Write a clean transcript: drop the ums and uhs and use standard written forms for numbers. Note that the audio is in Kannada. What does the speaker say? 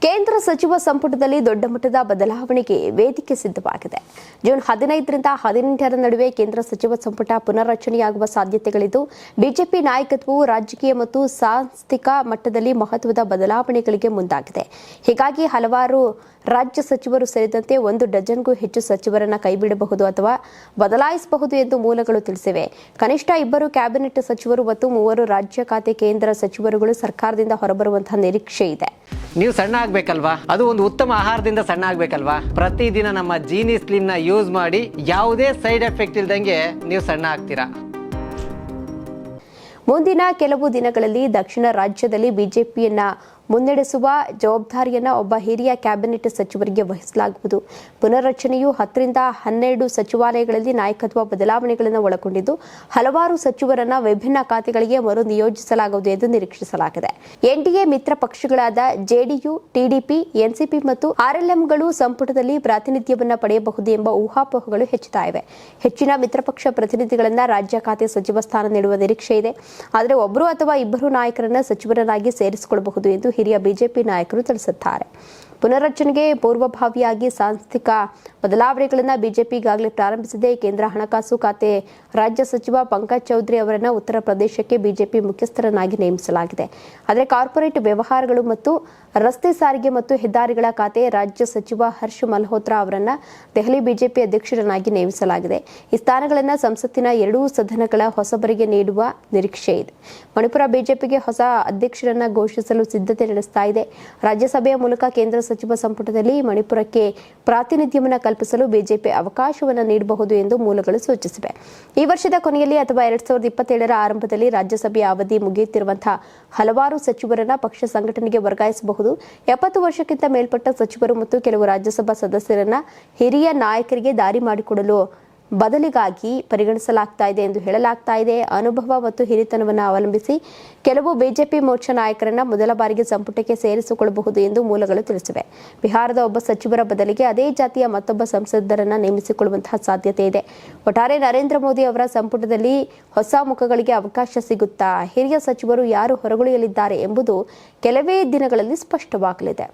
ಕೇಂದ್ರ ಸಚಿವ ಸಂಪುಟದಲ್ಲಿ ದೊಡ್ಡ ಮಟ್ಟದ ಬದಲಾವಣೆಗೆ ವೇದಿಕೆ ಸಿದ್ಧವಾಗಿದೆ. ಜೂನ್ 15ರಿಂದ 18ರ ನಡುವೆ ಕೇಂದ್ರ ಸಚಿವ ಸಂಪುಟ ಪುನರ್ರಚನೆಯಾಗುವ ಸಾಧ್ಯತೆಗಳಿದ್ದು, ಬಿಜೆಪಿ ನಾಯಕತ್ವವು ರಾಜಕೀಯ ಮತ್ತು ಸಾಂಸ್ಥಿಕ ಮಟ್ಟದಲ್ಲಿ ಮಹತ್ವದ ಬದಲಾವಣೆಗಳಿಗೆ ಮುಂದಾಗಿದೆ. ಹೀಗಾಗಿ ಹಲವಾರು ರಾಜ್ಯ ಸಚಿವರು ಸೇರಿದಂತೆ 1 ಡಜನ್ಗೂ ಹೆಚ್ಚು ಸಚಿವರನ್ನ ಕೈಬಿಡಬಹುದು ಅಥವಾ ಬದಲಾಯಿಸಬಹುದು ಎಂದು ಮೂಲಗಳು ತಿಳಿಸಿವೆ. ಕನಿಷ್ಠ 2 ಕ್ಯಾಬಿನೆಟ್ ಸಚಿವರು ಮತ್ತು 3 ರಾಜ್ಯ ಖಾತೆ ಕೇಂದ್ರ ಸಚಿವರುಗಳು ಸರ್ಕಾರದಿಂದ ಹೊರಬರುವಂತಹ ನಿರೀಕ್ಷೆ ಇದೆ. ನೀವು ಸಣ್ಣ ಆಗ್ಬೇಕಲ್ವಾ? ಅದು ಒಂದು ಉತ್ತಮ ಆಹಾರದಿಂದ ಸಣ್ಣ ಆಗ್ಬೇಕಲ್ವಾ? ಪ್ರತಿದಿನ ನಮ್ಮ ಜೀನಿ ಸ್ಲಿಮ್ ನ ಯೂಸ್ ಮಾಡಿ ಯಾವುದೇ ಸೈಡ್ ಎಫೆಕ್ಟ್ ಇಲ್ದಂಗೆ ನೀವು ಸಣ್ಣ ಆಗ್ತೀರಾ. ಮುಂದಿನ ಕೆಲವು ದಿನಗಳಲ್ಲಿ ದಕ್ಷಿಣ ರಾಜ್ಯದಲ್ಲಿ ಬಿಜೆಪಿಯನ್ನ ಮುನ್ನಡೆಸುವ ಜವಾಬ್ದಾರಿಯನ್ನ ಒಬ್ಬ ಹಿರಿಯ ಕ್ಯಾಬಿನೆಟ್ ಸಚಿವರಿಗೆ ವಹಿಸಲಾಗುವುದು. ಪುನರ್ರಚನೆಯು 10ರಿಂದ 12 ಸಚಿವಾಲಯಗಳಲ್ಲಿ ನಾಯಕತ್ವ ಬದಲಾವಣೆಗಳನ್ನು ಒಳಗೊಂಡಿದ್ದು, ಹಲವಾರು ಸಚಿವರನ್ನ ವಿಭಿನ್ನ ಖಾತೆಗಳಿಗೆ ಮರು ನಿಯೋಜಿಸಲಾಗುವುದು ಎಂದು ನಿರೀಕ್ಷಿಸಲಾಗಿದೆ. ಎನ್ಡಿಎ ಮಿತ್ರ ಪಕ್ಷಗಳಾದ ಜೆಡಿಯು, ಟಿಡಿಪಿ, ಎನ್ಸಿಪಿ ಮತ್ತು ಆರ್ಎಲ್ಎಂಗಳು ಸಂಪುಟದಲ್ಲಿ ಪ್ರಾತಿನಿಧ್ಯವನ್ನ ಪಡೆಯಬಹುದು ಎಂಬ ಊಹಾಪೋಹಗಳು ಹೆಚ್ಚುತ್ತಾ ಇವೆ. ಹೆಚ್ಚಿನ ಮಿತ್ರಪಕ್ಷ ಪ್ರತಿನಿಧಿಗಳನ್ನ ರಾಜ್ಯ ಖಾತೆ ಸಚಿವ ಸ್ಥಾನ ನೀಡುವ ನಿರೀಕ್ಷೆ ಇದೆ. ಆದರೆ 1 ಅಥವಾ 2 ನಾಯಕರನ್ನ ಸಚಿವರನ್ನಾಗಿ ಸೇರಿಸಿಕೊಳ್ಳಬಹುದು ಎಂದು ಹಿರಿಯ ಬಿಜೆಪಿ ನಾಯಕರು ತಿಳಿಸಿದ್ದಾರೆ. ಪುನರ್ರಚನೆಗೆ ಪೂರ್ವಭಾವಿಯಾಗಿ ಸಾಂಸ್ಥಿಕ ಬದಲಾವಣೆಗಳನ್ನು ಬಿಜೆಪಿ ಈಗಾಗಲೇ ಪ್ರಾರಂಭಿಸಿದೆ. ಕೇಂದ್ರ ಹಣಕಾಸು ಖಾತೆ ರಾಜ್ಯ ಸಚಿವ ಪಂಕಜ್ ಚೌಧರಿ ಅವರನ್ನು ಉತ್ತರ ಪ್ರದೇಶಕ್ಕೆ ಬಿಜೆಪಿ ಮುಖ್ಯಸ್ಥರನ್ನಾಗಿ ನೇಮಿಸಲಾಗಿದೆ. ಆದರೆ ಕಾರ್ಪೊರೇಟ್ ವ್ಯವಹಾರಗಳು ಮತ್ತು ರಸ್ತೆ ಸಾರಿಗೆ ಮತ್ತು ಹೆದ್ದಾರಿಗಳ ಖಾತೆ ರಾಜ್ಯ ಸಚಿವ ಹರ್ಷ್ ಮಲ್ಹೋತ್ರಾ ಅವರನ್ನು ದೆಹಲಿ ಬಿಜೆಪಿ ಅಧ್ಯಕ್ಷರನ್ನಾಗಿ ನೇಮಿಸಲಾಗಿದೆ. ಈ ಸ್ಥಾನಗಳನ್ನು ಸಂಸತ್ತಿನ 2 ಸದನಗಳ ಹೊಸಬರಿಗೆ ನೀಡುವ ನಿರೀಕ್ಷೆ ಇದೆ. ಮಣಿಪುರ ಬಿಜೆಪಿಗೆ ಹೊಸ ಅಧ್ಯಕ್ಷರನ್ನ ಘೋಷಿಸಲು ಸಿದ್ಧತೆ ನಡೆಸ್ತಾ ಇದೆ. ರಾಜ್ಯಸಭೆಯ ಮೂಲಕ ಕೇಂದ್ರ ಸಚಿವ ಸಂಪುಟದಲ್ಲಿ ಮಣಿಪುರಕ್ಕೆ ಪ್ರಾತಿನಿಧ್ಯವನ್ನು ಕಲ್ಪಿಸಲು ಬಿಜೆಪಿ ಅವಕಾಶವನ್ನು ನೀಡಬಹುದು ಎಂದು ಮೂಲಗಳು ಸೂಚಿಸಿವೆ. ಈ ವರ್ಷದ ಕೊನೆಯಲ್ಲಿ ಅಥವಾ 2027ರ ಆರಂಭದಲ್ಲಿ ರಾಜ್ಯಸಭೆಯ ಅವಧಿ ಮುಗಿಯುತ್ತಿರುವಂತಹ ಹಲವಾರು ಸಚಿವರನ್ನ ಪಕ್ಷ ಸಂಘಟನೆಗೆ ವರ್ಗಾಯಿಸಬಹುದು. 70 ವರ್ಷಕ್ಕಿಂತ ಮೇಲ್ಪಟ್ಟ ಸಚಿವರು ಮತ್ತು ಕೆಲವು ರಾಜ್ಯಸಭಾ ಸದಸ್ಯರನ್ನ ಹಿರಿಯ ನಾಯಕರಿಗೆ ದಾರಿ ಮಾಡಿಕೊಡಲು ಬದಲಿಗಾಗಿ ಪರಿಗಣಿಸಲಾಗ್ತಾ ಇದೆ ಎಂದು ಹೇಳಲಾಗ್ತಾ ಇದೆ. ಅನುಭವ ಮತ್ತು ಹಿರಿತನವನ್ನು ಅವಲಂಬಿಸಿ ಕೆಲವು ಬಿಜೆಪಿ ಮೋರ್ಚಾ ನಾಯಕರನ್ನ ಮೊದಲ ಬಾರಿಗೆ ಸಂಪುಟಕ್ಕೆ ಸೇರಿಸಿಕೊಳ್ಳಬಹುದು ಎಂದು ಮೂಲಗಳು ತಿಳಿಸಿವೆ. ಬಿಹಾರದ ಒಬ್ಬ ಸಚಿವರ ಬದಲಿಗೆ ಅದೇ ಜಾತಿಯ ಮತ್ತೊಬ್ಬ ಸಂಸದರನ್ನ ನೇಮಿಸಿಕೊಳ್ಳುವಂತಹ ಸಾಧ್ಯತೆ ಇದೆ. ಒಟ್ಟಾರೆ ನರೇಂದ್ರ ಮೋದಿ ಅವರ ಸಂಪುಟದಲ್ಲಿ ಹೊಸ ಮುಖಗಳಿಗೆ ಅವಕಾಶ ಸಿಗುತ್ತಾ? ಹಿರಿಯ ಸಚಿವರು ಯಾರು ಹೊರಗುಳಿಯಲಿದ್ದಾರೆ ಎಂಬುದು ಕೆಲವೇ ದಿನಗಳಲ್ಲಿ ಸ್ಪಷ್ಟವಾಗಲಿದೆ.